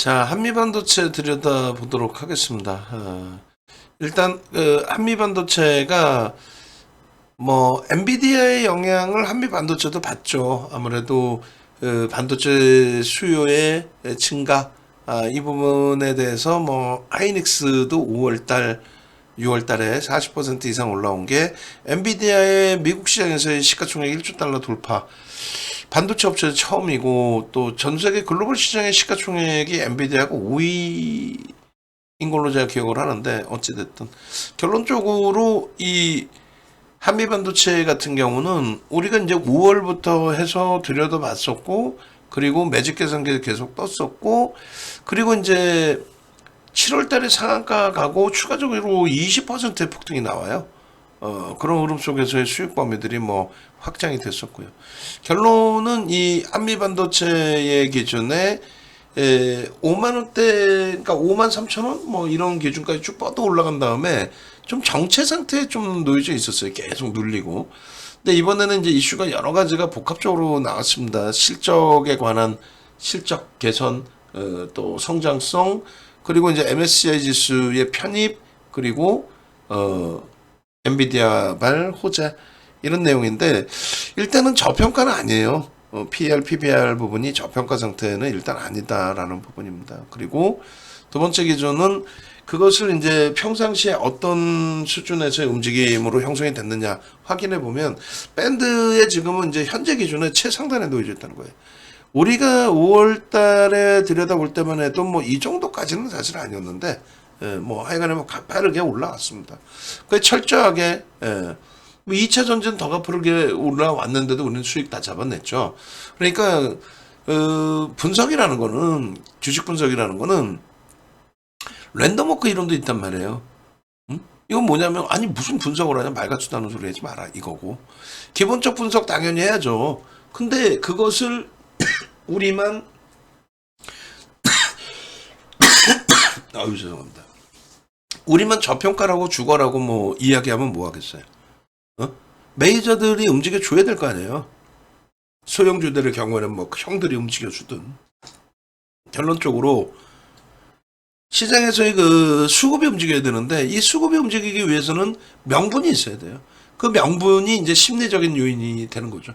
자, 한미반도체 들여다보도록 하겠습니다. 일단 한미반도체가 뭐 엔비디아의 영향을 한미반도체도 받죠. 아무래도 반도체 수요의 증가, 이 부분에 대해서 뭐 하이닉스도 5월달 6월달에 40% 이상 올라온 게 엔비디아의 미국 시장에서의 시가총액 1조 달러 돌파, 반도체 업체 처음이고 또 전 세계 글로벌 시장의 시가총액이 엔비디아하고 5위인 걸로 제가 기억을 하는데, 어찌됐든 결론적으로 이 한미반도체 같은 경우는 우리가 이제 5월부터 해서 들여다봤었고, 그리고 매직 개선기 계속 떴었고, 그리고 이제 7월 달에 상한가 가고 추가적으로 20%의 폭등이 나와요. 그런 흐름 속에서의 수익 범위들이 뭐 확장이 됐었고요. 결론은 이 한미반도체의 기준에 5만 원대, 그러니까 5만 3천 원 뭐 이런 기준까지 쭉 뻗어 올라간 다음에 좀 정체 상태에 좀 놓여져 있었어요. 계속 눌리고. 근데 이번에는 이제 이슈가 여러 가지가 복합적으로 나왔습니다. 실적에 관한 실적 개선, 또 성장성, 그리고 이제 MSCI 지수의 편입, 그리고 엔비디아발 호재, 이런 내용인데, 일단은 저평가는 아니에요. PER, PBR 부분이 저평가 상태는 일단 아니다라는 부분입니다. 그리고 두 번째 기준은 그것을 이제 평상시에 어떤 수준에서의 움직임으로 형성이 됐느냐 확인해 보면, 밴드에 지금은 이제 현재 기준에 최상단에 놓여져 있다는 거예요. 우리가 5월 달에 들여다볼 때만 해도 뭐 이 정도까지는 사실 아니었는데, 뭐 하여간에 뭐 가파르게 올라왔습니다. 그 철저하게, 뭐 2차 전지는 더 가파르게 올라왔는데도 우리는 수익 다 잡아냈죠. 그러니까 분석이라는 거는, 주식 분석이라는 거는 랜덤워크 이론도 있단 말이에요. 이건 뭐냐면, 아니 무슨 분석을 하냐, 말 같지도 않은 소리 하지 마라 이거고, 기본적 분석 당연히 해야죠. 근데 그것을 우리만 아유 죄송합니다. 우리만 저평가라고 주거라고 뭐 이야기하면 뭐 하겠어요? 메이저들이 움직여 줘야 될 거 아니에요. 소형주들의 경우에는 뭐 형들이 움직여 주든. 결론적으로 시장에서의 그 수급이 움직여야 되는데, 이 수급이 움직이기 위해서는 명분이 있어야 돼요. 그 명분이 이제 심리적인 요인이 되는 거죠.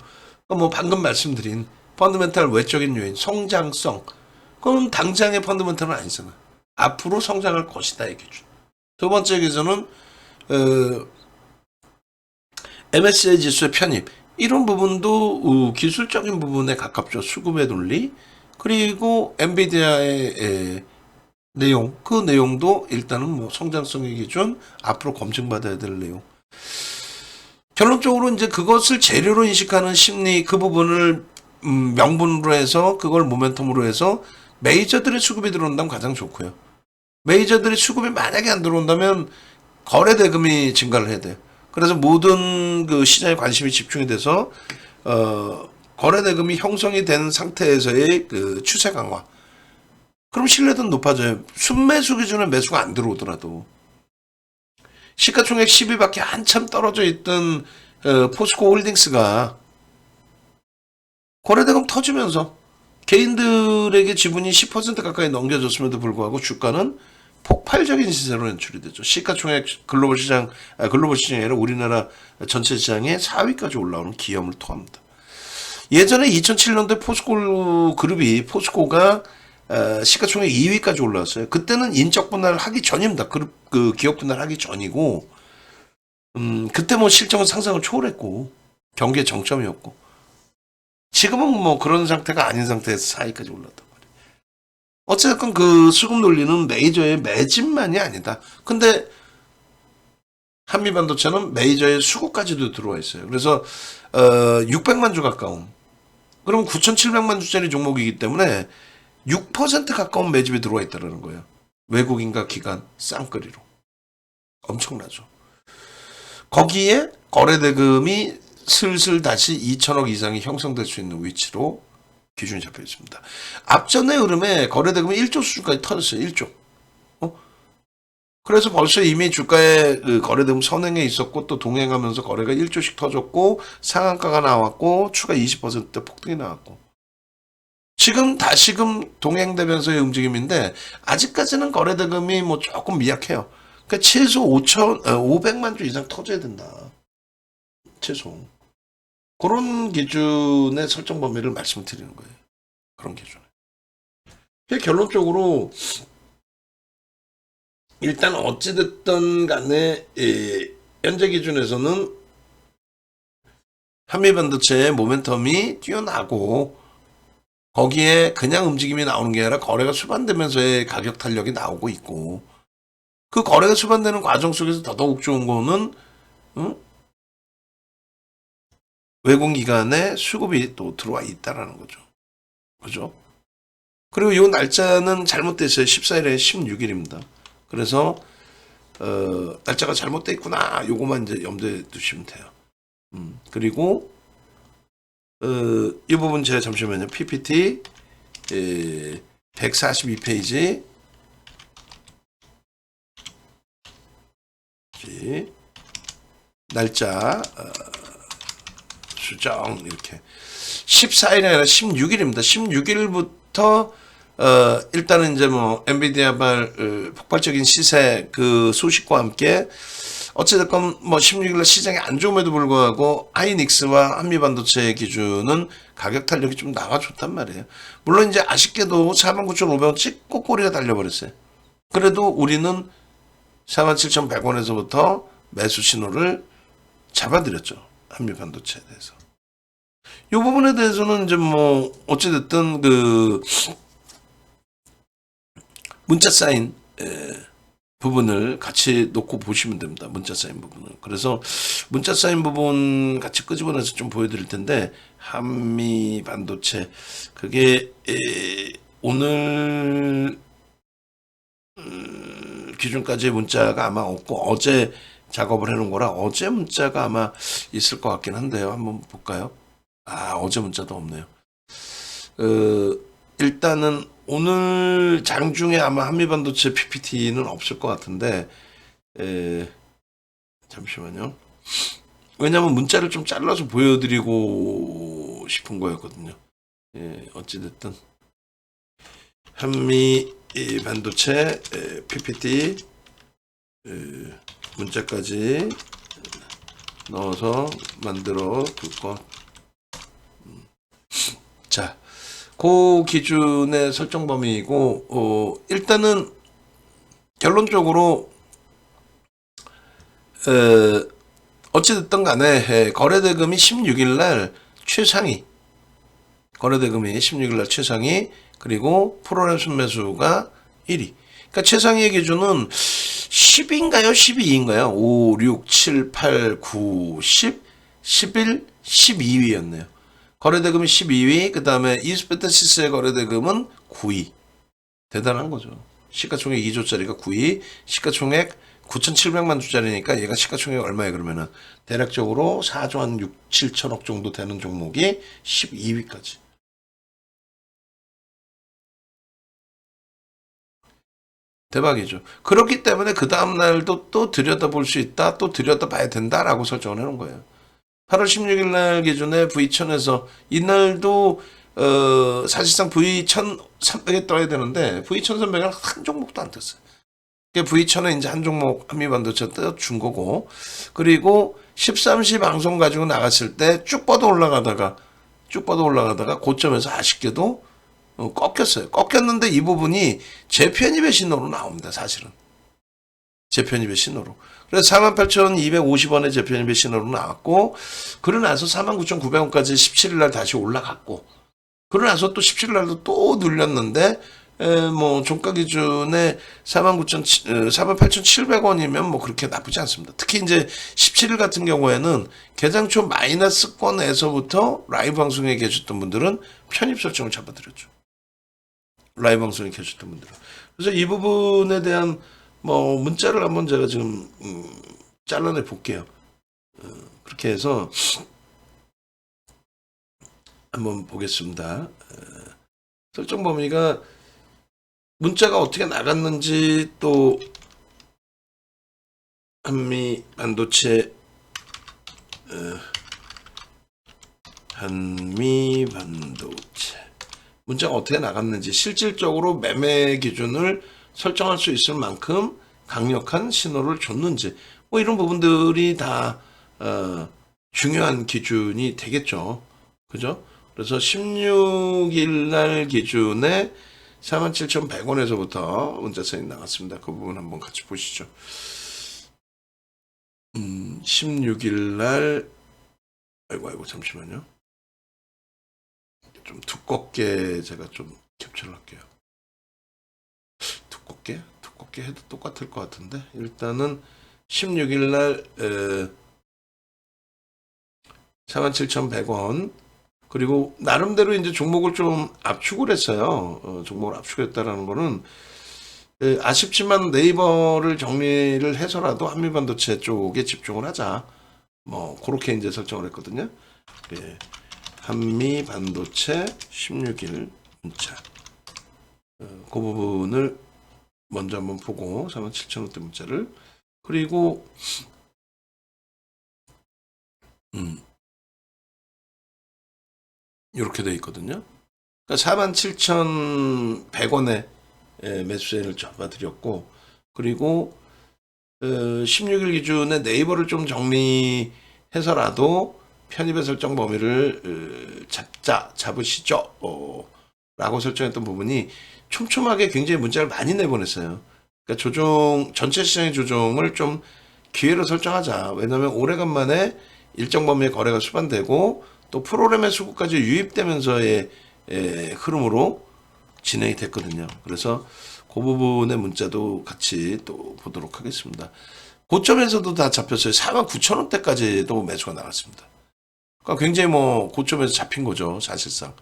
그러니까 뭐 방금 말씀드린 펀더멘탈 외적인 요인, 성장성. 그건 당장의 펀더멘탈은 아니잖아. 앞으로 성장할 것이다의 기준. 두 번째 기준은 MSCI 지수의 편입. 이런 부분도 기술적인 부분에 가깝죠. 수급의 논리. 그리고 엔비디아의 내용. 그 내용도 일단은 뭐 성장성의 기준, 앞으로 검증받아야 될 내용. 결론적으로 이제 그것을 재료로 인식하는 심리, 그 부분을 명분으로 해서, 그걸 모멘텀으로 해서 메이저들의 수급이 들어온다면 가장 좋고요. 메이저들의 수급이 만약에 안 들어온다면 거래 대금이 증가를 해야 돼요. 그래서 모든 그 시장에 관심이 집중이 돼서 거래 대금이 형성이 된 상태에서의 그 추세 강화. 그럼 신뢰도는 높아져요. 순매수 기준에 매수가 안 들어오더라도. 시가총액 10위밖에 한참 떨어져 있던 포스코 홀딩스가 거래대금 터지면서 개인들에게 지분이 10% 가까이 넘겨졌음에도 불구하고 주가는 폭발적인 시세로 연출이 되죠. 시가총액 글로벌 시장이 아니라 우리나라 전체 시장의 4위까지 올라오는 기염을 토합니다. 예전에 2007년도에 포스코 그룹이, 포스코가 시가총액 2위까지 올라왔어요. 그때는 인적 분할 하기 전입니다. 그 기업 분할 하기 전이고, 그때 뭐 실적은 상상을 초월했고 경기의 정점이었고, 지금은 뭐 그런 상태가 아닌 상태에서 4위까지 올랐단 말이에요. 어쨌든 그 수급 논리는 메이저의 매집만이 아니다. 근데 한미반도체는 메이저의 수급까지도 들어와 있어요. 그래서 600만 주 가까운, 그럼 9,700만 주짜리 종목이기 때문에 6% 가까운 매집이 들어와 있다는 거예요. 외국인과 기관 쌍끌이로. 엄청나죠. 거기에 거래대금이 슬슬 다시 2천억 이상이 형성될 수 있는 위치로 기준이 잡혀 있습니다. 앞전의 흐름에 거래대금이 1조 수준까지 터졌어요. 1조. 그래서 벌써 이미 주가에 그 거래대금 선행에 있었고, 또 동행하면서 거래가 1조씩 터졌고, 상한가가 나왔고, 추가 20% 폭등이 나왔고. 지금 다시금 동행되면서의 움직임인데 아직까지는 거래대금이 뭐 조금 미약해요. 그러니까 최소 500만 주 이상 터져야 된다. 최소. 그런 기준의 설정 범위를 말씀드리는 거예요. 그런 기준. 결론적으로 일단 어찌됐든 간에 현재 기준에서는 한미반도체의 모멘텀이 뛰어나고 거기에 그냥 움직임이 나오는 게 아니라 거래가 수반되면서의 가격 탄력이 나오고 있고 그 거래가 수반되는 과정 속에서 더더욱 좋은 거는 외국기관의 수급이 또 들어와 있다라는 거죠. 그죠? 그리고 이 날짜는 잘못됐어요. 14일에 16일입니다. 그래서 날짜가 잘못돼 있구나. 요거만 이제 염두에 두시면 돼요. 그리고 이 부분 제가 잠시만요. PPT 142페이지 날짜 수정 이렇게 14일이 아니라 16일입니다. 16일부터 일단은 이제 뭐 엔비디아발 폭발적인 시세 그 소식과 함께 어찌됐건 뭐 16일날 시장이 안 좋음에도 불구하고 하이닉스와 한미반도체 기준은 가격 탄력이 좀 나와줬단 말이에요. 물론 이제 아쉽게도 49,500원 찍고 꼬리가 달려버렸어요. 그래도 우리는 47,100원에서부터 매수 신호를 잡아드렸죠. 한미반도체에 대해서. 이 부분에 대해서는 이제 뭐 어찌됐든 그 문자 쌓인 부분을 같이 놓고 보시면 됩니다. 문자 쌓인 부분을. 그래서 문자 쌓인 부분 같이 끄집어내서 좀 보여드릴 텐데 한미 반도체 그게 오늘 기준까지의 문자가 아마 없고 어제 작업을 해놓은 거라 어제 문자가 아마 있을 것 같긴 한데요. 한번 볼까요? 어제 문자도 없네요. 일단은 오늘 장중에 아마 한미반도체 PPT는 없을 것 같은데 잠시만요. 왜냐하면 문자를 좀 잘라서 보여드리고 싶은 거였거든요. 어찌됐든 한미반도체 PPT 문자까지 넣어서 만들어 둘 것. 자, 그 기준의 설정 범위이고 일단은 결론적으로 어찌됐든 간에 거래대금이 16일날 최상위 거래대금이 16일날 최상위 그리고 프로그램 순매수가 1위 그러니까 최상위의 기준은 10인가요? 12인가요? 5, 6, 7, 8, 9, 10, 11, 12위였네요. 거래대금이 12위, 그 다음에 이스페타시스의 거래대금은 9위. 대단한 거죠. 시가총액 2조짜리가 9위, 시가총액 9,700만 주짜리니까 얘가 시가총액 얼마에 그러면은 대략적으로 4조 한 6, 7천억 정도 되는 종목이 12위까지. 대박이죠. 그렇기 때문에 그 다음날도 또 들여다볼 수 있다, 또 들여다봐야 된다라고 설정을 해놓은 거예요. 8월 16일 날 기준에 V1000에서 이날도 사실상 V1300에 떠야 되는데 V1300은 한 종목도 안 떴어요. V1000에 이제 한 종목 한미반도체 떠준 거고 그리고 13시 방송 가지고 나갔을 때 쭉 뻗어 올라가다가 고점에서 아쉽게도 꺾였어요. 꺾였는데 이 부분이 재편입의 신호로 나옵니다. 사실은. 재편입의 신호로. 그래서 48,250원의 재편입의 신호로 나왔고 그러고 나서 49,900원까지 17일날 다시 올라갔고 그러고 나서 또 17일날도 또 늘렸는데 뭐 종가 기준에 48,700원이면 뭐 그렇게 나쁘지 않습니다. 특히 이제 17일 같은 경우에는 개장초 마이너스권에서부터 라이브 방송에 계셨던 분들은 편입 설정을 잡아드렸죠. 라이브 방송에 계셨던 분들은. 그래서 이 부분에 대한 뭐 문자를 한번 제가 지금 잘라내 볼게요. 그렇게 해서 한번 보겠습니다. 설정 범위가 문자가 어떻게 나갔는지 또 한미 반도체 문자가 어떻게 나갔는지 실질적으로 매매 기준을 설정할 수 있을 만큼 강력한 신호를 줬는지 뭐 이런 부분들이 다 중요한 기준이 되겠죠. 그죠? 그래서 16일 날 기준에 47,100원에서부터 문자선이 나갔습니다. 그 부분 한번 같이 보시죠. 16일 날 아이고 잠시만요. 좀 두껍게 제가 좀 캡처를 할게요. 두껍게 해도 똑같을 것 같은데 일단은 16일 날 47,100원 그리고 나름대로 이제 종목을 좀 압축을 했어요. 종목을 압축했다라는 거는 아쉽지만 네이버를 정리를 해서라도 한미반도체 쪽에 집중을 하자. 뭐 그렇게 이제 설정을 했거든요. 예. 한미반도체 16일 문자. 그 부분을 먼저 한번 보고 47,000원대 문자를 그리고 이렇게 돼 있거든요. 그러니까 47,100원에 매수세를 잡아드렸고 그리고 16일 기준에 네이버를 좀 정리해서라도 편입의 설정 범위를 잡으시죠 라고 설정했던 부분이 촘촘하게 굉장히 문자를 많이 내보냈어요. 그러니까 전체 시장의 조정을 좀 기회로 설정하자. 왜냐하면 오래간만에 일정 범위의 거래가 수반되고 또 프로그램의 수급까지 유입되면서의 흐름으로 진행이 됐거든요. 그래서 그 부분의 문자도 같이 또 보도록 하겠습니다. 고점에서도 다 잡혔어요. 49,000원대까지도 매수가 나갔습니다. 그러니까 굉장히 뭐 고점에서 잡힌 거죠, 사실상.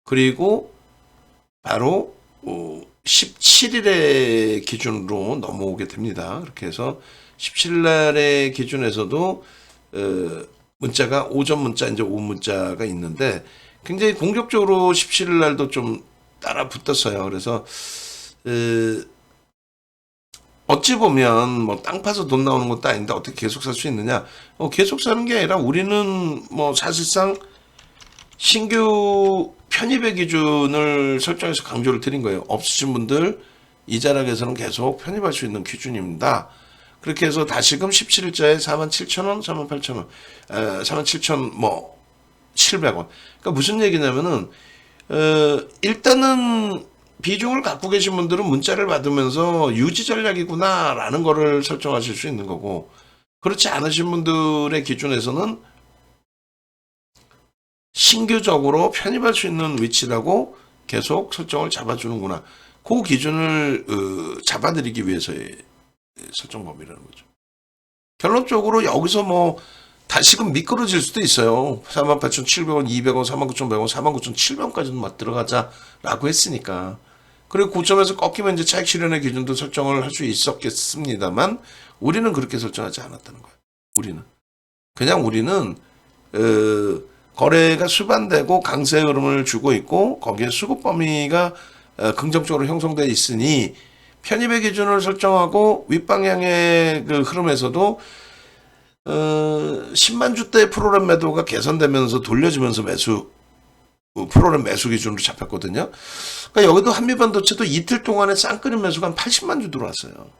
그리고 바로 17일의 기준으로 넘어오게 됩니다. 그렇게 해서 17일날의 기준에서도 문자가 오전 문자, 이제 오후 문자가 있는데 굉장히 공격적으로 17일 날도 좀 따라 붙었어요. 그래서 어찌 보면 뭐 땅 파서 돈 나오는 것도 아닌데 어떻게 계속 살 수 있느냐? 계속 사는 게 아니라 우리는 뭐 사실상 신규 편입의 기준을 설정해서 강조를 드린 거예요. 없으신 분들 이 자락에서는 계속 편입할 수 있는 기준입니다. 그렇게 해서 다시금 17일자에 47,000원, 48,000원, 47,700원. 그러니까 무슨 얘기냐면은 일단은 비중을 갖고 계신 분들은 문자를 받으면서 유지 전략이구나라는 거를 설정하실 수 있는 거고 그렇지 않으신 분들의 기준에서는 신규적으로 편입할 수 있는 위치라고 계속 설정을 잡아주는구나. 그 기준을 잡아드리기 위해서의 설정 범위라는 거죠. 결론적으로 여기서 뭐 다시금 미끄러질 수도 있어요. 48,700원, 200원, 49,100원, 49,700원까지는 막 들어가자라고 했으니까. 그리고 고점에서 꺾이면 이제 차익 실현의 기준도 설정을 할 수 있었겠습니다만 우리는 그렇게 설정하지 않았다는 거예요. 우리는 거래가 수반되고 강세 흐름을 주고 있고 거기에 수급 범위가 긍정적으로 형성되어 있으니 편입의 기준을 설정하고 윗방향의 그 흐름에서도 10만 주대 프로그램 매도가 개선되면서 돌려지면서 프로그램 매수 기준으로 잡혔거든요. 그러니까 여기도 한미반도체도 이틀 동안에 쌍끌인 매수가 한 80만 주 들어왔어요.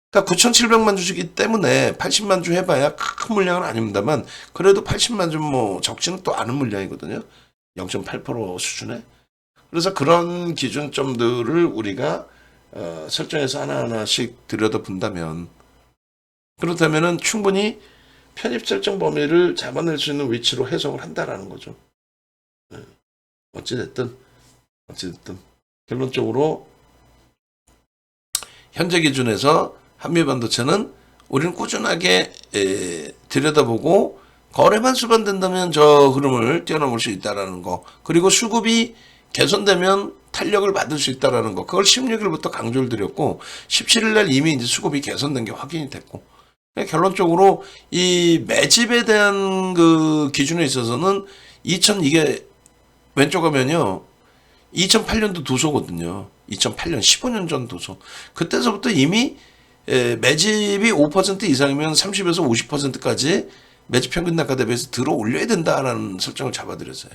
그러니까 9,700만 주이기 때문에 80만 주 해봐야 큰 물량은 아닙니다만 그래도 80만 주 뭐 적지는 또 않은 물량이거든요. 0.8% 수준에. 그래서 그런 기준점들을 우리가 설정해서 하나하나씩 들여다본다면 그렇다면은 충분히 편입 설정 범위를 잡아낼 수 있는 위치로 해석을 한다라는 거죠. 어찌됐든 결론적으로 현재 기준에서 한미반도체는 우리는 꾸준하게 들여다보고 거래만 수반된다면 저 흐름을 뛰어넘을 수 있다라는 거 그리고 수급이 개선되면 탄력을 받을 수 있다라는 거 그걸 16일부터 강조를 드렸고 17일 날 이미 이제 수급이 개선된 게 확인이 됐고 결론적으로 이 매집에 대한 그 기준에 있어서는 이게 왼쪽 하면요 2008년도 도소거든요. 2008년 15년 전 도소. 그때서부터 이미 매집이 5% 이상이면 30에서 50%까지 매집 평균 단가 대비해서 들어 올려야 된다라는 설정을 잡아드렸어요.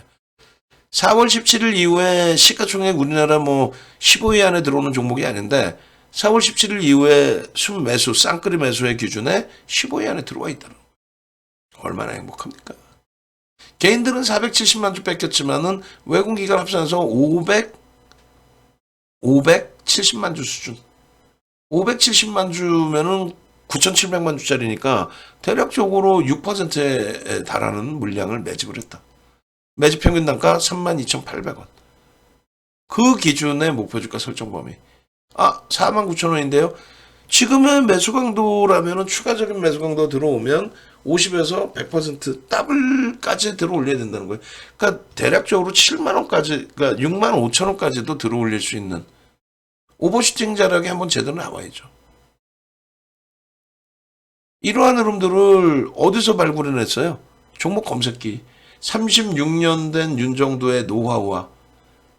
4월 17일 이후에 시가총액 우리나라 뭐 15위 안에 들어오는 종목이 아닌데 4월 17일 이후에 순매수, 쌍끌이 매수의 기준에 15위 안에 들어와 있다는 거예요. 얼마나 행복합니까? 개인들은 470만 주 뺏겼지만은 외국기관 합산해서 570만 주 수준. 570만 주면은 9,700만 주짜리니까 대략적으로 6%에 달하는 물량을 매집을 했다. 매집 평균 단가 32,800원. 그 기준의 목표 주가 설정 범위. 49,000원인데요. 지금의 매수 강도라면 추가적인 매수 강도 들어오면 50에서 100% 더블까지 들어 올려야 된다는 거예요. 그러니까 대략적으로 7만원까지, 그러니까 6만 5천원까지도 들어 올릴 수 있는 오버슈팅 자락이 한번 제대로 나와야죠. 이러한 흐름들을 어디서 발굴해냈어요? 종목 검색기. 36년 된 윤정도의 노하우와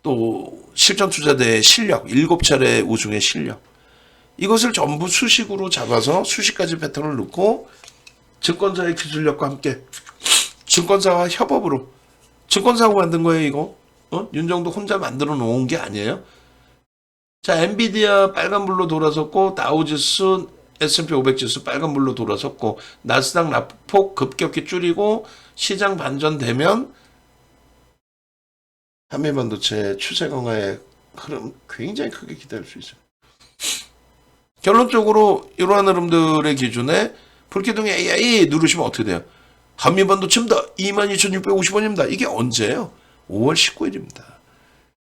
또 실전투자대의 실력, 7차례 우승의 실력. 이것을 전부 수식으로 잡아서 수식까지 패턴을 넣고 증권사의 기술력과 함께 증권사와 협업으로 증권사하고 만든 거예요, 이거. 윤정도 혼자 만들어 놓은 게 아니에요. 자, 엔비디아 빨간불로 돌아섰고 다우지수 S&P 500 지수 빨간불로 돌아섰고 나스닥 낙폭 급격히 줄이고 시장 반전되면 한미반도체 추세 강화의 흐름 굉장히 크게 기대할 수 있어요. 결론적으로 이러한 흐름들의 기준에 불기둥의 AI 누르시면 어떻게 돼요? 한미반도체입니다. 22,650원입니다. 이게 언제예요? 5월 19일입니다.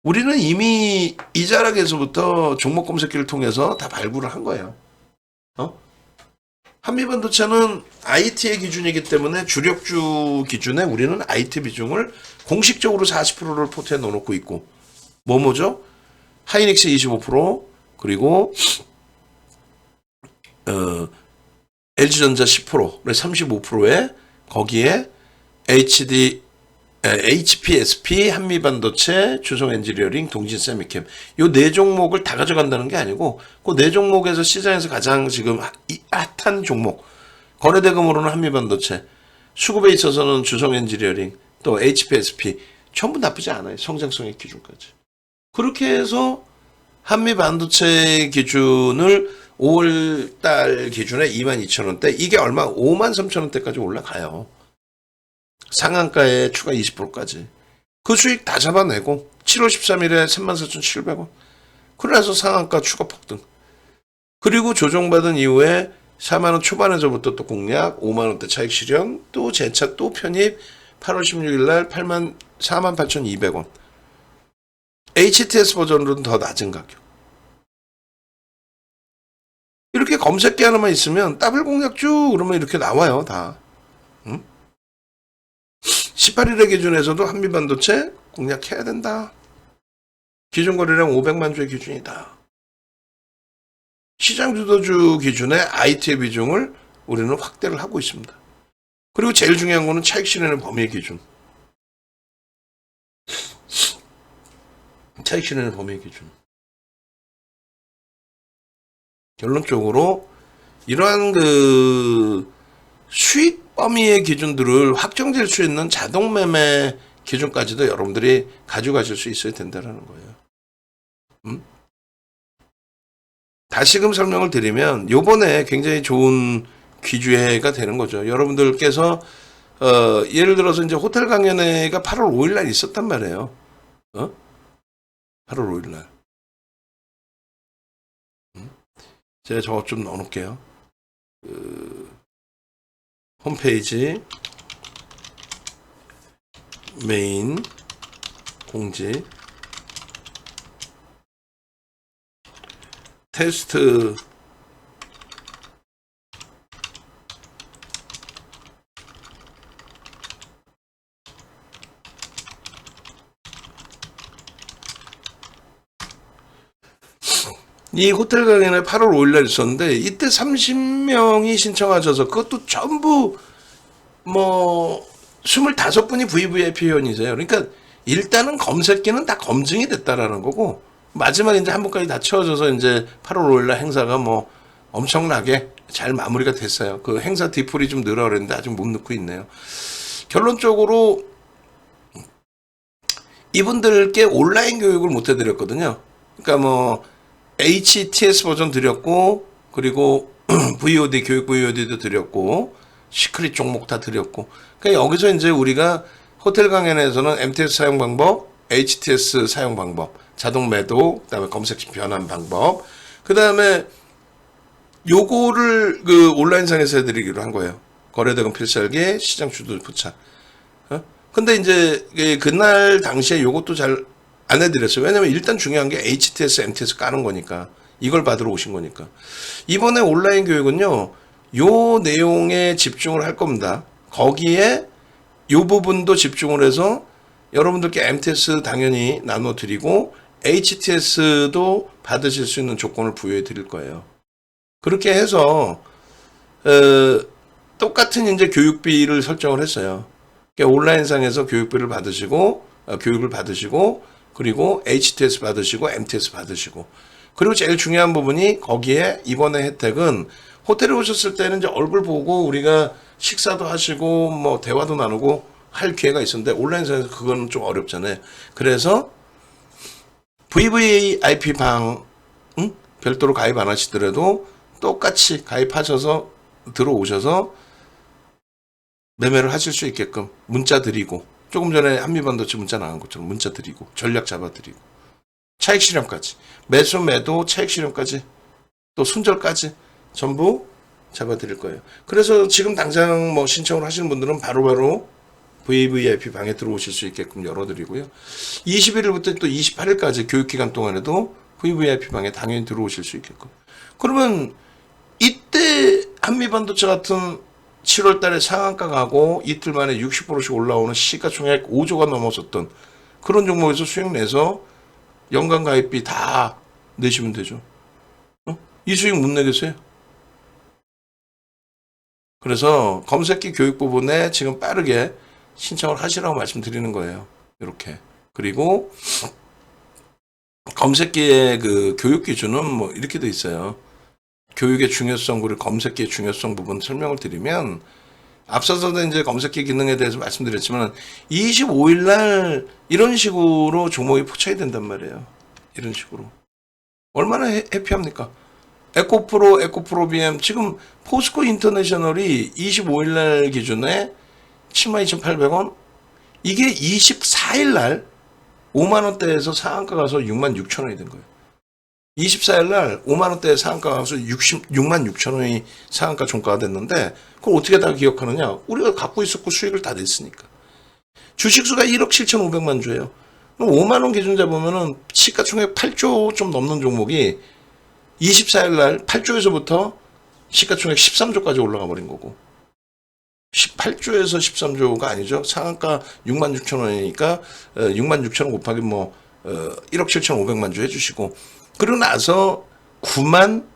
우리는 이미 이 자락에서부터 종목 검색기를 통해서 다 발굴을 한 거예요. 한미반도체는 IT의 기준이기 때문에 주력주 기준에 우리는 IT 비중을 공식적으로 40%를 포트에 넣어놓고 있고 뭐죠? 하이닉스 25% 그리고 LG전자 10%, 35%에 거기에 HPSP, 한미반도체, 주성엔지니어링, 동진세미캠 요 네 종목을 다 가져간다는 게 아니고 그 네 종목에서 시장에서 가장 지금 핫한 종목 거래대금으로는 한미반도체, 수급에 있어서는 주성엔지니어링, 또 HPSP 전부 나쁘지 않아요. 성장성의 기준까지. 그렇게 해서 한미반도체 기준을 5월달 기준에 22,000원대 이게 얼마? 53,000원대까지 올라가요. 상한가에 추가 20%까지. 그 수익 다 잡아내고 7월 13일에 34,700원. 그래서 상한가 추가 폭등. 그리고 조정받은 이후에 4만원 초반에서부터 또 공략, 5만원대 차익 실현, 또 재차 또 편입, 8월 16일날 48,200원. HTS 버전으로는 더 낮은 가격. 이렇게 검색기 하나만 있으면 더블 공략 쭉 그러면 이렇게 나와요, 다. 18일의 기준에서도 한미반도체 공략해야 된다. 기준 거래량 500만 주의 기준이다. 시장 주도주 기준의 IT의 비중을 우리는 확대를 하고 있습니다. 그리고 제일 중요한 거는 차익 실현의 범위 기준. 차익 실현의 범위 기준. 결론적으로 이러한 수익 범위의 기준들을 확정될 수 있는 자동 매매 기준까지도 여러분들이 가져가실 수 있어야 된다는 거예요. 다시금 설명을 드리면 요번에 굉장히 좋은 기주회가 되는 거죠. 여러분들께서 예를 들어서 이제 호텔 강연회가 8월 5일 날 있었단 말이에요. 8월 5일 날. 제가 저거 좀 넣어놓을게요. 홈페이지 메인 공지 테스트 이 호텔 강연회 8월 5일날 있었는데 이때 30명이 신청하셔서 그것도 전부 뭐 25분이 VVIP 회원이세요. 그러니까 일단은 검색기는 다 검증이 됐다라는 거고 마지막에 이제 한 분까지 다 채워져서 이제 8월 5일날 행사가 뭐 엄청나게 잘 마무리가 됐어요. 그 행사 뒤풀이 좀 늘어 그랬는데 아직 못 넣고 있네요. 결론적으로 이분들께 온라인 교육을 못 해드렸거든요. 그러니까 뭐 HTS 버전 드렸고, 그리고 VOD 교육 VOD도 드렸고, 시크릿 종목 다 드렸고. 그러니까 여기서 이제 우리가 호텔 강연에서는 MTS 사용 방법, HTS 사용 방법, 자동 매도, 그다음에 검색 변환 방법, 그다음에 요거를 그 온라인상에서 해드리기로 한 거예요. 거래대금 필살기, 시장 주도 포착. 근데 이제 그날 당시에 요것도 잘 안 해드렸어요. 왜냐면 일단 중요한 게 HTS, MTS 까는 거니까. 이걸 받으러 오신 거니까. 이번에 온라인 교육은요, 요 내용에 집중을 할 겁니다. 거기에 요 부분도 집중을 해서 여러분들께 MTS 당연히 나눠드리고 HTS도 받으실 수 있는 조건을 부여해 드릴 거예요. 그렇게 해서 똑같은 이제 교육비를 설정을 했어요. 그러니까 온라인상에서 교육비를 받으시고 교육을 받으시고 그리고 HTS 받으시고 MTS 받으시고 그리고 제일 중요한 부분이 거기에 이번에 혜택은 호텔에 오셨을 때는 이제 얼굴 보고 우리가 식사도 하시고 뭐 대화도 나누고 할 기회가 있었는데 온라인상에서 그건 좀 어렵잖아요. 그래서 VVIP 방 별도로 가입 안 하시더라도 똑같이 가입하셔서 들어오셔서 매매를 하실 수 있게끔 문자 드리고 조금 전에 한미반도체 문자 나간 것처럼 문자 드리고 전략 잡아 드리고 차익 실현까지 매수 매도 차익 실현까지 또 손절까지 전부 잡아 드릴 거예요. 그래서 지금 당장 뭐 신청을 하시는 분들은 바로바로 VVIP 방에 들어오실 수 있게끔 열어드리고요. 21일부터 또 28일까지 교육기간 동안에도 VVIP 방에 당연히 들어오실 수 있게끔. 그러면 이때 한미반도체 같은 7월 달에 상한가 가고 이틀 만에 60%씩 올라오는 시가총액 5조가 넘어섰던 그런 종목에서 수익 내서 연간 가입비 다 내시면 되죠. 이 수익 못 내겠어요? 그래서 검색기 교육 부분에 지금 빠르게 신청을 하시라고 말씀드리는 거예요. 이렇게. 그리고 검색기의 그 교육 기준은 뭐 이렇게 돼 있어요. 교육의 중요성, 그리고 검색기의 중요성 부분 설명을 드리면 앞서서도 이제 검색기 기능에 대해서 말씀드렸지만 25일 날 이런 식으로 종목이 포착이 된단 말이에요. 이런 식으로. 얼마나 해피합니까? 에코프로, 에코프로 BM 지금 포스코 인터내셔널이 25일 날 기준에 72,800원 이게 24일 날 5만 원대에서 상한가 가서 66,000원이 된 거예요. 24일 날 5만 원대 상한가 가서 66만 6천 원이 상한가 종가가 됐는데 그걸 어떻게 다 기억하느냐? 우리가 갖고 있었고 수익을 다 냈으니까. 주식수가 1억 7,500만 주예요. 그럼 5만 원 기준 잡으면은 시가총액 8조 좀 넘는 종목이 24일 날 8조에서부터 시가총액 13조까지 올라가 버린 거고. 18조에서 13조가 아니죠. 상한가 6만 6천 원이니까 6만 6천 원 곱하기 뭐 1억 7,500만 주 해주시고 그러고 나서 9만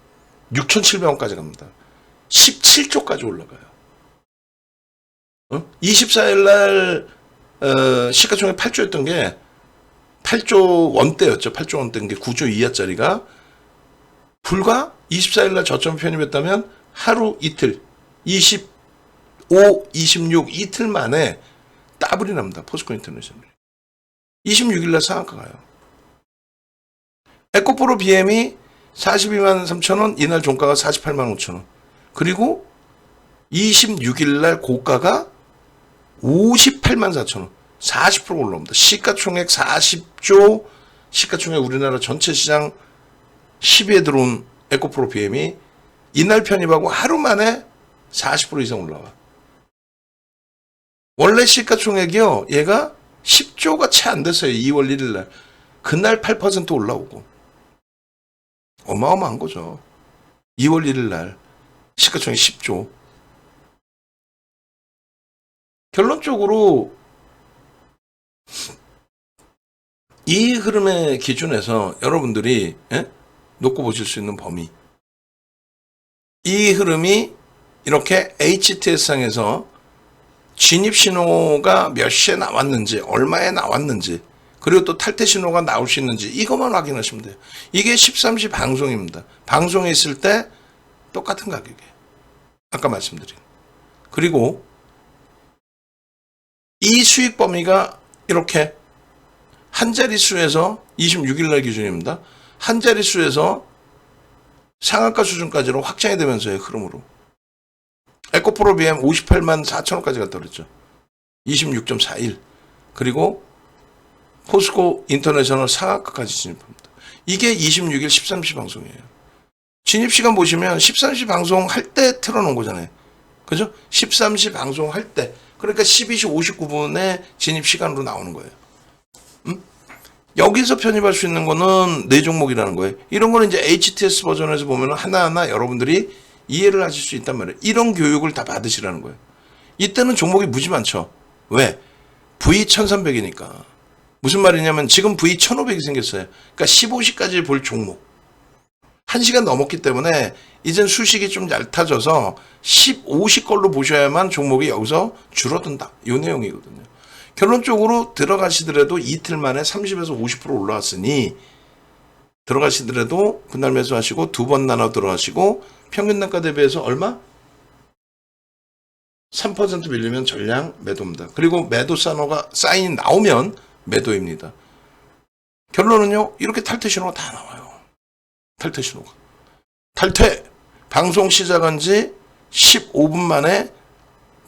6,700원까지 갑니다. 17조까지 올라가요. 24일 날 시가총액 8조였던 게 8조 원대였죠. 8조 원대인 게 9조 이하짜리가 불과 24일 날 저점 편입했다면 하루 이틀 25, 26 이틀 만에 더블이 납니다. 포스코 인터내셔널 26일 날 상한가 가요. 에코프로 BM이 42만 3천 원, 이날 종가가 48만 5천 원. 그리고 26일 날 고가가 58만 4천 원. 40% 올라옵니다. 시가총액 40조, 시가총액 우리나라 전체 시장 10위에 들어온 에코프로 BM이 이날 편입하고 하루 만에 40% 이상 올라와. 원래 시가총액이요, 얘가 10조가 채 안 됐어요. 2월 1일 날. 그날 8% 올라오고. 어마어마한 거죠. 2월 1일 날 시가총액 10조. 결론적으로 이 흐름의 기준에서 여러분들이 놓고 보실 수 있는 범위. 이 흐름이 이렇게 HTS상에서 진입 신호가 몇 시에 나왔는지, 얼마에 나왔는지, 그리고 또 탈퇴 신호가 나올 수 있는지 이것만 확인하시면 돼요. 이게 13시 방송입니다. 방송에 있을 때 똑같은 가격이에요. 아까 말씀드린. 그리고 이 수익 범위가 이렇게 한 자릿수에서 26일 날 기준입니다. 한 자릿수에서 상한가 수준까지로 확장이 되면서의 흐름으로 에코프로 BM 58만 4천원까지 갔다 그랬죠. 26.41. 그리고 포스코 인터내셔널 상한가까지 진입합니다. 이게 26일 13시 방송이에요. 진입시간 보시면 13시 방송할 때 틀어놓은 거잖아요. 그죠? 13시 방송할 때. 그러니까 12시 59분에 진입시간으로 나오는 거예요. 여기서 편입할 수 있는 거는 4종목이라는 거예요. 이런 거는 이제 HTS 버전에서 보면 하나하나 여러분들이 이해를 하실 수 있단 말이에요. 이런 교육을 다 받으시라는 거예요. 이때는 종목이 무지 많죠. 왜? V1300이니까. 무슨 말이냐면 지금 V1500이 생겼어요. 그러니까 15시까지 볼 종목. 1시간 넘었기 때문에 이젠 수식이 좀 얇아져서 15시 걸로 보셔야만 종목이 여기서 줄어든다. 이 내용이거든요. 결론적으로 들어가시더라도 이틀 만에 30에서 50% 올라왔으니 들어가시더라도 분할 매수하시고 두 번 나눠 들어가시고 평균 단가 대비해서 얼마? 3% 밀리면 전량 매도입니다. 그리고 매도 사인이 나오면 매도입니다. 결론은요. 이렇게 탈퇴 신호가 다 나와요. 탈퇴 신호가. 탈퇴! 방송 시작한 지 15분 만에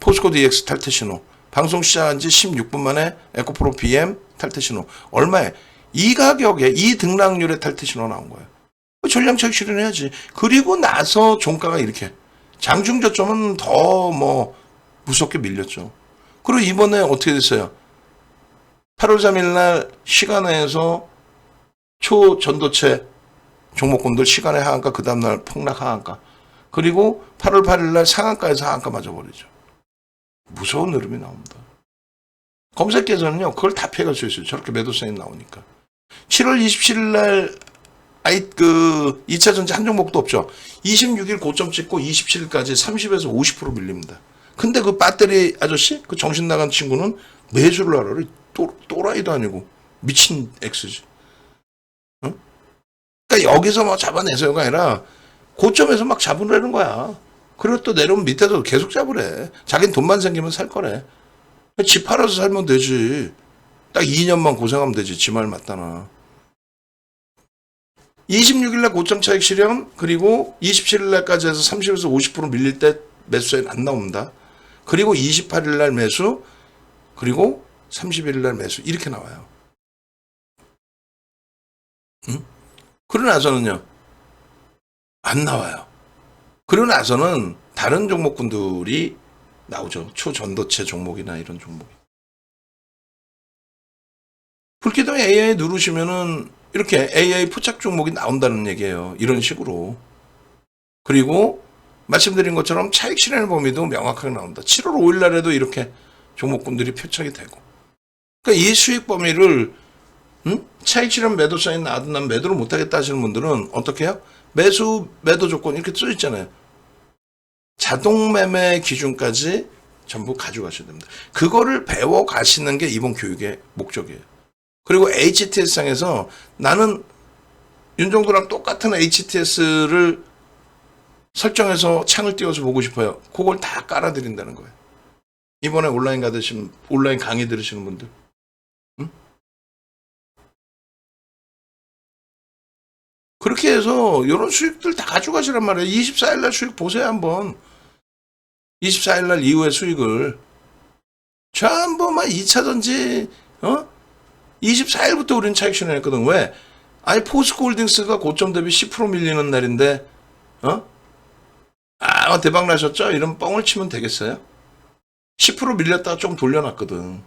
포스코 DX 탈퇴 신호. 방송 시작한 지 16분 만에 에코프로 BM 탈퇴 신호. 얼마에? 이 가격에 이 등락률의 탈퇴 신호 나온 거예요. 전량 차익 실현해야지. 그리고 나서 종가가 이렇게. 장중 저점은 더 무섭게 밀렸죠. 그리고 이번에 어떻게 됐어요? 8월 3일 날 시간에서 초전도체 종목군들 시간의 하한가, 그 다음날 폭락 하한가. 그리고 8월 8일 날 상한가에서 하한가 맞아버리죠. 무서운 흐름이 나옵니다. 검색해서는요, 그걸 다 피해갈 수 있어요. 저렇게 매도성이 나오니까. 7월 27일 날 2차 전지 한 종목도 없죠. 26일 고점 찍고 27일까지 30에서 50% 밀립니다. 근데 그 배터리 아저씨, 그 정신 나간 친구는 매수를 하라. 또라이도 아니고 미친 X지. 어? 그러니까 여기서 잡아내서가 아니라 고점에서 막 잡으라는 거야. 그리고 또 내려오면 밑에서 계속 잡으래. 자기는 돈만 생기면 살 거래. 집 팔아서 살면 되지. 딱 2년만 고생하면 되지. 지 말 맞다나. 26일날 고점 차익 실현, 그리고 27일날까지 해서 30에서 50% 밀릴 때 매수세는 안 나옵니다. 그리고 28일날 매수, 그리고 31일날 매수, 이렇게 나와요. 응? 그러고 나서는요, 안 나와요. 그러고 나서는 다른 종목군들이 나오죠. 초전도체 종목이나 이런 종목이. 불기둥 AI 누르시면은 이렇게 AI 포착 종목이 나온다는 얘기예요. 이런 식으로. 그리고 말씀드린 것처럼 차익 실현 범위도 명확하게 나온다. 7월 5일 날에도 이렇게 종목군들이 표착이 되고. 그러니까 이 수익 범위를 차익 실현 매도 사인 나도 난 매도를 못하겠다 하시는 분들은 어떻게 해요? 매도 조건 이렇게 써 있잖아요. 자동 매매 기준까지 전부 가져가셔야 됩니다. 그거를 배워 가시는 게 이번 교육의 목적이에요. 그리고 HTS상에서 나는 윤정도랑 똑같은 HTS를 설정해서 창을 띄워서 보고 싶어요. 그걸 다 깔아드린다는 거예요. 이번에 온라인 강의 들으시는 분들. 응? 그렇게 해서 이런 수익들 다 가져가시란 말이에요. 24일날 수익 보세요 한번. 24일날 이후의 수익을 전부 막 2차전지 24일부터 우리는 차익 실현했거든. 왜? 아니 포스코홀딩스가 고점 대비 10% 밀리는 날인데 대박 나셨죠? 이런 뻥을 치면 되겠어요? 10% 밀렸다가 좀 돌려놨거든.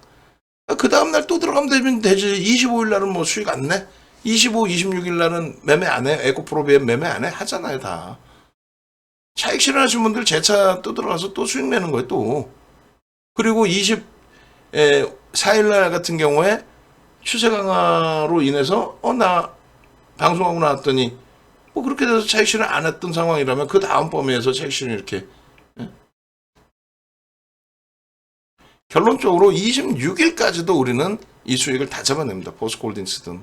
그 다음날 또 들어가면 되지. 25일 날은 뭐 수익 안 내? 25, 26일 날은 매매 안 해? 에코프로비엠 매매 안 해? 하잖아요 다. 차익 실현하신 분들 제 차 또 들어가서 또 수익 내는 거예요 또. 그리고 24일 날 같은 경우에 추세 강화로 인해서 나 방송하고 나왔더니 뭐 그렇게 돼서 차익 실현 안 했던 상황이라면 그 다음 범위에서 차익 실현 이렇게. 결론적으로 26일까지도 우리는 이 수익을 다 잡아냅니다. 포스코홀딩스든.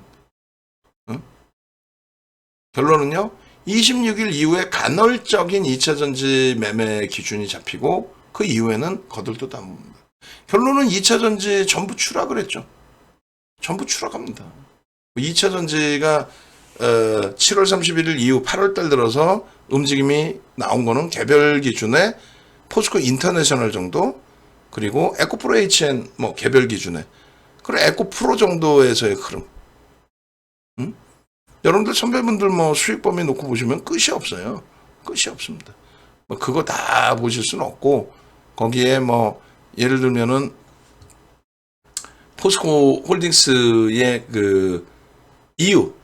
결론은요. 26일 이후에 간헐적인 2차전지 매매 기준이 잡히고 그 이후에는 거들떠도 안 봅니다. 결론은 2차전지 전부 추락을 했죠. 전부 추락합니다. 2차 전지가 7월 31일 이후 8월 달 들어서 움직임이 나온 거는 개별 기준에 포스코 인터내셔널 정도, 그리고 에코프로 HN 뭐 개별 기준에, 그리고 에코프로 정도에서의 흐름. 여러분들 선배분들 뭐 수익 범위 놓고 보시면 끝이 없어요. 끝이 없습니다. 뭐 그거 다 보실 수는 없고, 거기에 뭐 예를 들면은 포스코 홀딩스의 그 이유,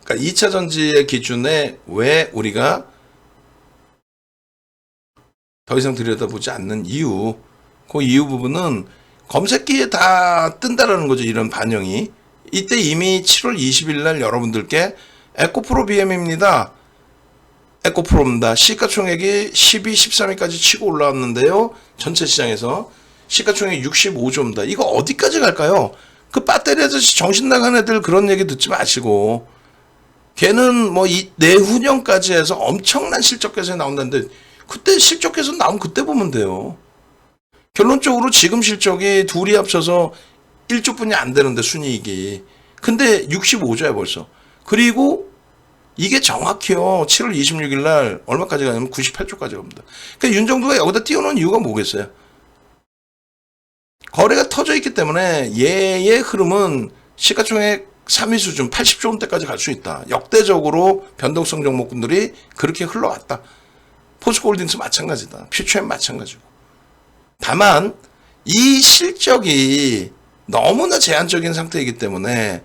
그러니까 2차 전지의 기준에 왜 우리가 더 이상 들여다보지 않는 이유, 그 이유 부분은 검색기에 다 뜬다라는 거죠. 이런 반영이. 이때 이미 7월 20일 날 여러분들께 에코프로 BM입니다. 에코프로입니다. 시가총액이 12, 13위까지 치고 올라왔는데요. 전체 시장에서 시가총액 65조입니다. 이거 어디까지 갈까요? 그 배터리 아저씨 정신 나간 애들 그런 얘기 듣지 마시고, 걔는 뭐 이 내후년까지 해서 엄청난 실적 개선이 나온다는데, 그때 실적 개선 나오면 그때 보면 돼요. 결론적으로 지금 실적이 둘이 합쳐서 1조뿐이 안 되는데 순이익이. 근데 65조야 벌써. 그리고 이게 정확히요. 7월 26일 날 얼마까지 가냐면 98조까지 갑니다. 그러니까 윤정도가 여기다 띄워놓은 이유가 뭐겠어요? 거래가 터져 있기 때문에 얘의 흐름은 시가총액 3위 수준 80조 원대까지 갈 수 있다. 역대적으로 변동성 종목군들이 그렇게 흘러왔다. 포스코홀딩스 마찬가지다. 퓨처엠 마찬가지고. 다만 이 실적이 너무나 제한적인 상태이기 때문에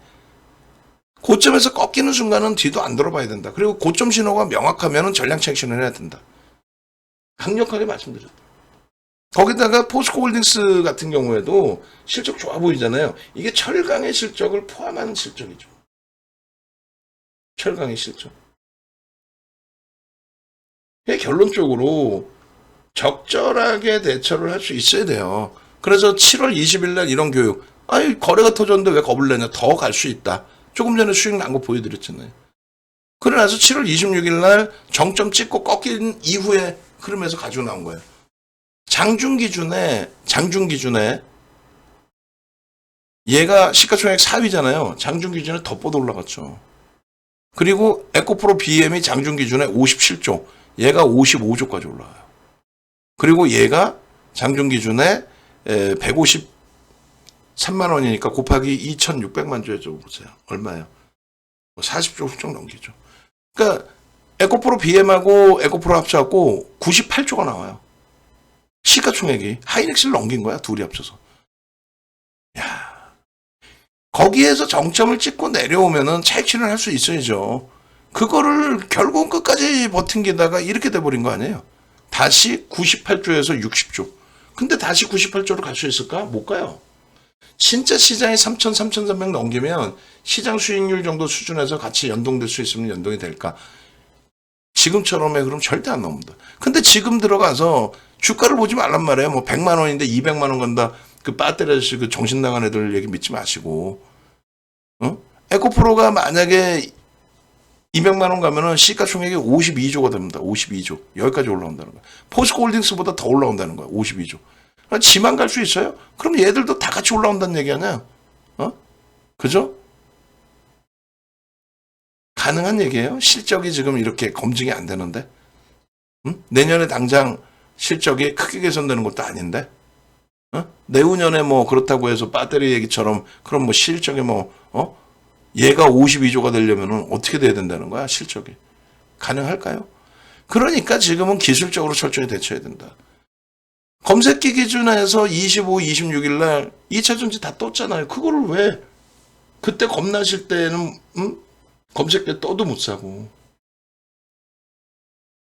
고점에서 꺾이는 순간은 뒤도 안 돌아봐야 된다. 그리고 고점 신호가 명확하면 전량 액션을 해야 된다. 강력하게 말씀드렸다. 거기다가 포스코홀딩스 같은 경우에도 실적 좋아 보이잖아요. 이게 철강의 실적을 포함하는 실적이죠. 철강의 실적. 결론적으로 적절하게 대처를 할 수 있어야 돼요. 그래서 7월 20일 날 이런 교육. 아니, 거래가 터졌는데 왜 겁을 내냐. 더 갈 수 있다. 조금 전에 수익 난 거 보여드렸잖아요. 그러고 나서 7월 26일 날 정점 찍고 꺾인 이후에 흐름에서 가지고 나온 거예요. 장중 기준에 얘가 시가총액 4위잖아요. 장중 기준에 더 뻗어 올라갔죠. 그리고 에코프로 BM이 장중 기준에 57조, 얘가 55조까지 올라와요. 그리고 얘가 장중 기준에 153만 원이니까 곱하기 2,600만 조에 좀 보세요. 얼마예요? 40조 훌쩍 넘기죠. 그러니까 에코프로 BM하고 에코프로 합쳐갖고 98조가 나와요. 시가총액이 하이닉스를 넘긴 거야. 둘이 합쳐서. 야, 거기에서 정점을 찍고 내려오면은 차익실현을 할 수 있어야죠. 그거를 결국 끝까지 버틴게다가 이렇게 돼버린 거 아니에요. 다시 98조에서 60조. 근데 다시 98조로 갈 수 있을까? 못 가요. 진짜 시장이 3,300 넘기면 시장 수익률 정도 수준에서 같이 연동될 수 있으면 연동이 될까? 지금처럼의 흐름 절대 안 나옵니다. 근데 지금 들어가서 주가를 보지 말란 말이에요. 뭐 100만 원인데 200만 원 간다. 그 배터리 아저씨 그 정신 나간 애들 얘기 믿지 마시고. 에코프로가 만약에 200만 원 가면은 시가총액이 52조가 됩니다. 52조. 여기까지 올라온다는 거야. 포스코홀딩스보다 더 올라온다는 거야. 52조. 지만 갈 수 있어요? 그럼 얘들도 다 같이 올라온다는 얘기 아니야? 그죠? 가능한 얘기예요? 실적이 지금 이렇게 검증이 안 되는데? 내년에 당장 실적이 크게 개선되는 것도 아닌데? 내후년에 뭐 그렇다고 해서 배터리 얘기처럼 그럼 뭐 실적이 얘가 52조가 되려면은 어떻게 돼야 된다는 거야, 실적이. 가능할까요? 그러니까 지금은 기술적으로 철저히 대처해야 된다. 검색기 기준에서 25, 26일 날 2차 전지 다 떴잖아요. 그거를 왜 그때 겁나실 때는 검색기 떠도 못 사고.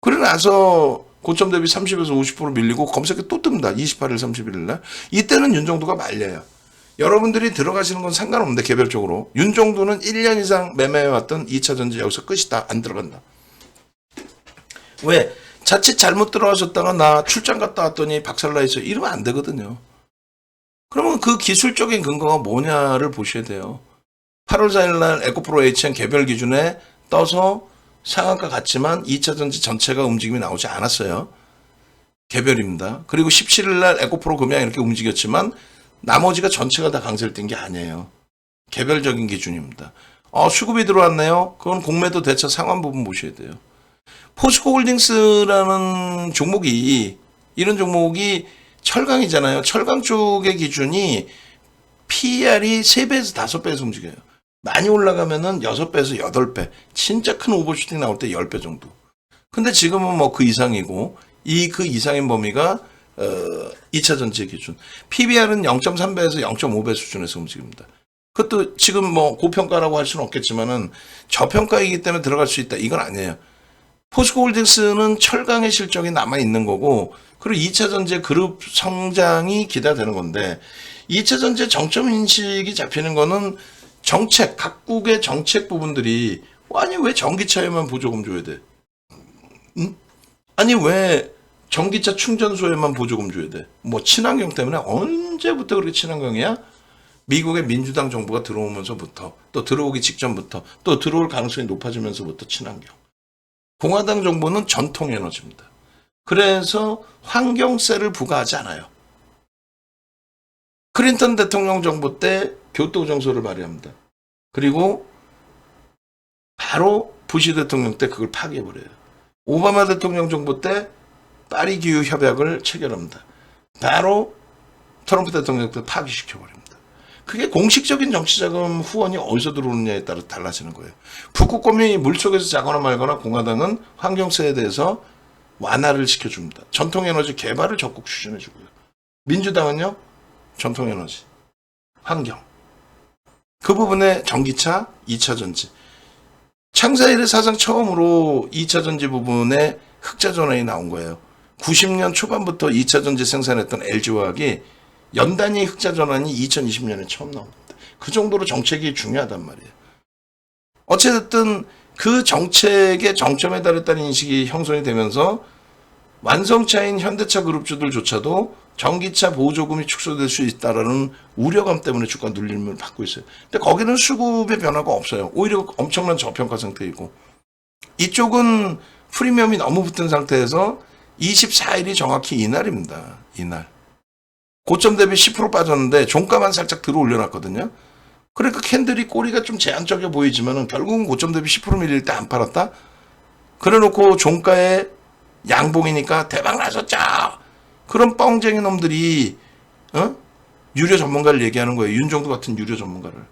그러고 나서 고점 대비 30에서 50% 밀리고 검색기 또 뜹니다. 28일, 31일 날. 이때는 윤정도가 말려요. 여러분들이 들어가시는 건 상관없는데 개별적으로. 윤정도는 1년 이상 매매해왔던 2차 전지 여기서 끝이다. 안 들어간다. 왜? 자칫 잘못 들어가셨다가 나 출장 갔다 왔더니 박살나 있어요. 이러면 안 되거든요. 그러면 그 기술적인 근거가 뭐냐를 보셔야 돼요. 8월 4일 날 에코프로 HN 개별 기준에 떠서 상한가 같지만 2차 전지 전체가 움직임이 나오지 않았어요. 개별입니다. 그리고 17일 날 에코프로 금양 이렇게 움직였지만 나머지가 전체가 다 강세를 띈 게 아니에요. 개별적인 기준입니다. 수급이 들어왔네요. 그건 공매도 대차 상환 부분 보셔야 돼요. 포스코홀딩스라는 종목이 이런 종목이 철강이잖아요. 철강 쪽의 기준이 PER이 3배에서 5배에서 움직여요. 많이 올라가면은 6배에서 8배. 진짜 큰 오버슈팅 나올 때 10배 정도. 근데 지금은 뭐 그 이상이고 그 이상인 범위가 2차 전지 기준. PBR은 0.3배에서 0.5배 수준에서 움직입니다. 그것도 지금 뭐 고평가라고 할 수는 없겠지만은 저평가이기 때문에 들어갈 수 있다. 이건 아니에요. 포스코홀딩스는 철강의 실적이 남아 있는 거고, 그리고 2차 전지 그룹 성장이 기대되는 건데, 2차 전지 정점 인식이 잡히는 거는 정책, 각국의 정책 부분들이, 아니 왜 전기차에만 보조금 줘야 돼? 응? 아니 왜 전기차 충전소에만 보조금 줘야 돼? 뭐 친환경 때문에 언제부터 그렇게 친환경이야? 미국의 민주당 정부가 들어오면서부터, 또 들어오기 직전부터, 또 들어올 가능성이 높아지면서부터 친환경. 공화당 정부는 전통 에너지입니다. 그래서 환경세를 부과하지 않아요. 클린턴 대통령 정부 때 교토정서를 발의합니다. 그리고 바로 부시 대통령 때 그걸 파기해버려요. 오바마 대통령 정부 때 파리 기후 협약을 체결합니다. 바로 트럼프 대통령 때 파기시켜버립니다. 그게 공식적인 정치자금 후원이 어디서 들어오느냐에 따라 달라지는 거예요. 북극곰이 물속에서 자거나 말거나 공화당은 환경세에 대해서 완화를 시켜줍니다. 전통에너지 개발을 적극 추진해주고요. 민주당은요, 전통에너지, 환경. 그 부분에 전기차, 2차 전지. 창사 이래 사상 처음으로 2차 전지 부분에 흑자 전환이 나온 거예요. 90년 초반부터 2차 전지 생산했던 LG화학이 연단위 흑자 전환이 2020년에 처음 나온 겁니다. 그 정도로 정책이 중요하단 말이에요. 어쨌든 그 정책의 정점에 달했다는 인식이 형성이 되면서 완성차인 현대차 그룹주들조차도 전기차 보조금이 축소될 수 있다라는 우려감 때문에 주가 눌림을 받고 있어요. 근데 거기는 수급의 변화가 없어요. 오히려 엄청난 저평가 상태이고, 이쪽은 프리미엄이 너무 붙은 상태에서 24일이 정확히 이날입니다. 이날. 고점 대비 10% 빠졌는데 종가만 살짝 들어 올려놨거든요. 그러니까 캔들이 꼬리가 좀 제한적이어 보이지만은 결국은 고점 대비 10% 밀릴 때 안 팔았다? 그래 놓고 종가에 양봉이니까 대박 나섰죠. 그런 뻥쟁이 놈들이 유료 전문가를 얘기하는 거예요. 윤정도 같은 유료 전문가를.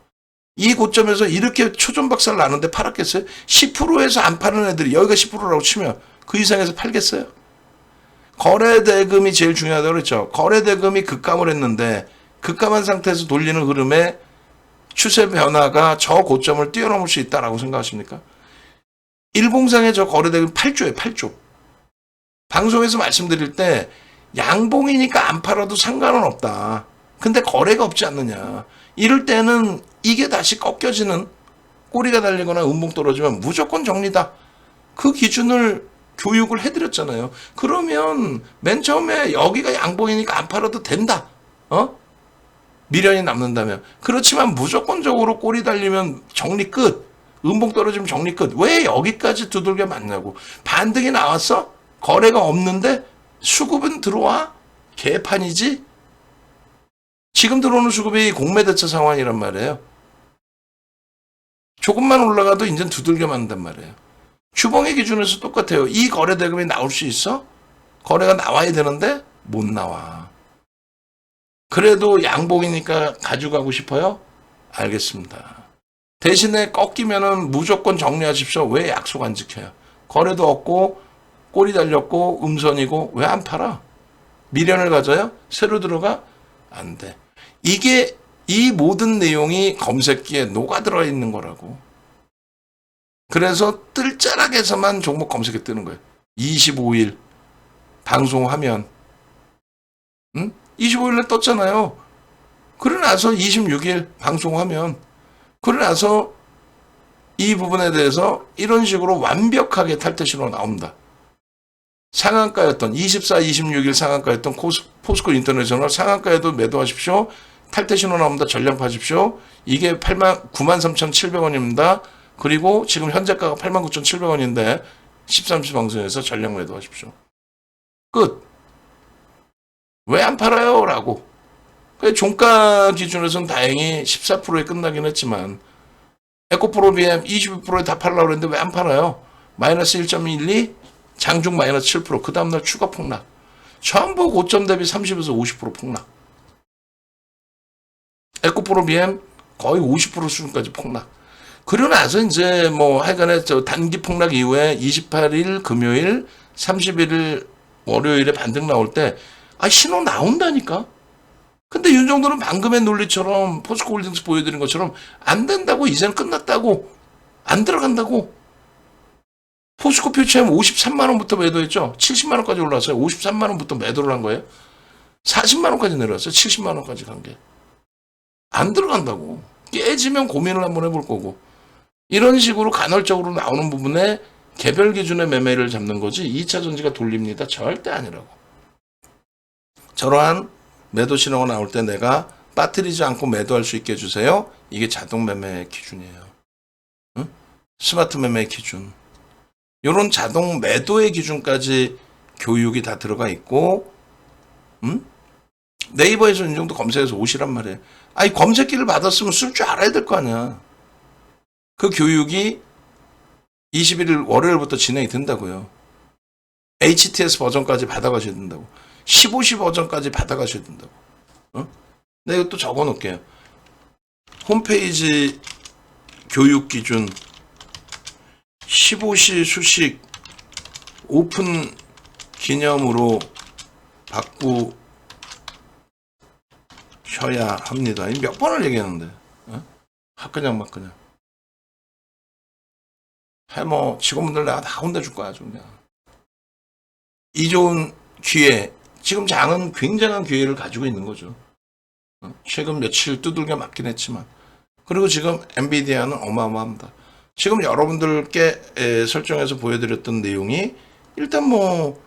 이 고점에서 이렇게 초전박살 나는데 팔았겠어요? 10%에서 안 파는 애들이, 여기가 10%라고 치면 그 이상에서 팔겠어요? 거래대금이 제일 중요하다고 그랬죠. 거래대금이 급감을 했는데 급감한 상태에서 돌리는 흐름에 추세 변화가 저 고점을 뛰어넘을 수 있다라고 생각하십니까? 일봉상의 저 거래대금 8조예요. 8조. 방송에서 말씀드릴 때 양봉이니까 안 팔아도 상관은 없다. 근데 거래가 없지 않느냐. 이럴 때는 이게 다시 꺾여지는, 꼬리가 달리거나 음봉 떨어지면 무조건 정리다. 그 기준을 교육을 해드렸잖아요. 그러면 맨 처음에 여기가 양봉이니까 안 팔아도 된다. 미련이 남는다면. 그렇지만 무조건적으로 꼬리 달리면 정리 끝. 음봉 떨어지면 정리 끝. 왜 여기까지 두들겨 맞냐고. 반등이 나왔어? 거래가 없는데 수급은 들어와? 개판이지? 지금 들어오는 수급이 공매대차 상황이란 말이에요. 조금만 올라가도 이제 두들겨 맞는단 말이에요. 주봉의 기준에서 똑같아요. 이 거래 대금이 나올 수 있어? 거래가 나와야 되는데 못 나와. 그래도 양봉이니까 가져가고 싶어요? 알겠습니다. 대신에 꺾이면은 무조건 정리하십시오. 왜 약속 안 지켜요? 거래도 없고 꼬리 달렸고 음선이고 왜 안 팔아? 미련을 가져요? 새로 들어가? 안 돼. 이게 이 모든 내용이 검색기에 녹아들어 있는 거라고. 그래서 뜰자락에서만 종목 검색에 뜨는 거예요. 25일 방송하면 25일에 떴잖아요. 그러고 나서 26일 방송하면, 그러고 나서 이 부분에 대해서 이런 식으로 완벽하게 탈퇴 신호가 나옵니다. 상한가였던 24, 26일 상한가였던 포스코 인터내셔널 상한가에도 매도하십시오. 탈퇴 신호 나옵니다. 전량 파십시오. 이게 93,700원입니다. 그리고 지금 현재가가 89,700원인데 13시 방송에서 전량 매도하십시오. 끝. 왜 안 팔아요? 라고. 종가 기준에서는 다행히 14%에 끝나긴 했지만 에코프로 BM 22%에 다 팔려고 그랬는데 왜 안 팔아요? 마이너스 1.12, 장중 마이너스 7%, 그 다음날 추가 폭락. 전부 고점 대비 30에서 50% 폭락. 에코프로 BM 거의 50% 수준까지 폭락. 그러고 나서 이제 뭐 하여간에 저 단기 폭락 이후에 28일 금요일, 31일 월요일에 반등 나올 때 신호 나온다니까. 근데 윤정도는 방금의 논리처럼 포스코홀딩스 보여드린 것처럼 안 된다고, 이제는 끝났다고, 안 들어간다고. 포스코 퓨처엠 53만 원부터 매도했죠. 70만 원까지 올라왔어요. 53만 원부터 매도를 한 거예요. 40만 원까지 내려왔어요. 70만 원까지 간 게. 안 들어간다고. 깨지면 고민을 한번 해볼 거고. 이런 식으로 간헐적으로 나오는 부분에 개별 기준의 매매를 잡는 거지 2차 전지가 돌립니다. 절대 아니라고. 저러한 매도 신호가 나올 때 내가 빠뜨리지 않고 매도할 수 있게 해주세요. 이게 자동 매매 기준이에요. 응? 스마트 매매 기준. 이런 자동 매도의 기준까지 교육이 다 들어가 있고, 네이버에서 이 정도 검색해서 오시란 말이에요. 검색기를 받았으면 쓸 줄 알아야 될 거 아니야. 그 교육이 21일 월요일부터 진행이 된다고요. HTS 버전까지 받아가셔야 된다고. 15시 버전까지 받아가셔야 된다고. 내가 이것도 적어 놓을게요. 홈페이지 교육 기준 15시 수식 오픈 기념으로 바꾸셔야 합니다. 몇 번을 얘기하는데. 그냥 막 그냥. 뭐 직원분들 내가 다 혼내줄 거야. 좀 그냥. 이 좋은 기회. 지금 장은 굉장한 기회를 가지고 있는 거죠. 최근 며칠 두들겨 맞긴 했지만. 그리고 지금 엔비디아는 어마어마합니다. 지금 여러분들께 설정해서 보여드렸던 내용이 일단 뭐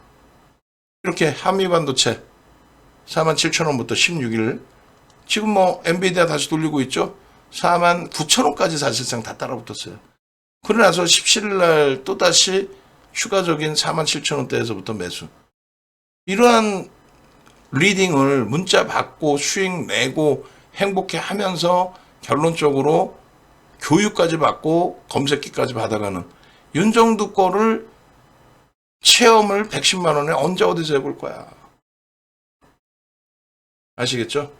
이렇게 한미반도체 47,000원부터 16일 지금 뭐 엔비디아 다시 돌리고 있죠. 49,000원까지 사실상 다 따라붙었어요. 그러고 나서 17일 날 또다시 추가적인 47,000원대에서부터 매수. 이러한 리딩을 문자 받고 수익 내고 행복해 하면서 결론적으로 교육까지 받고 검색기까지 받아가는 윤정두 거를 체험을 110만 원에 언제 어디서 해볼 거야. 아시겠죠?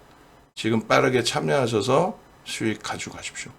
지금 빠르게 참여하셔서 수익 가져가십시오.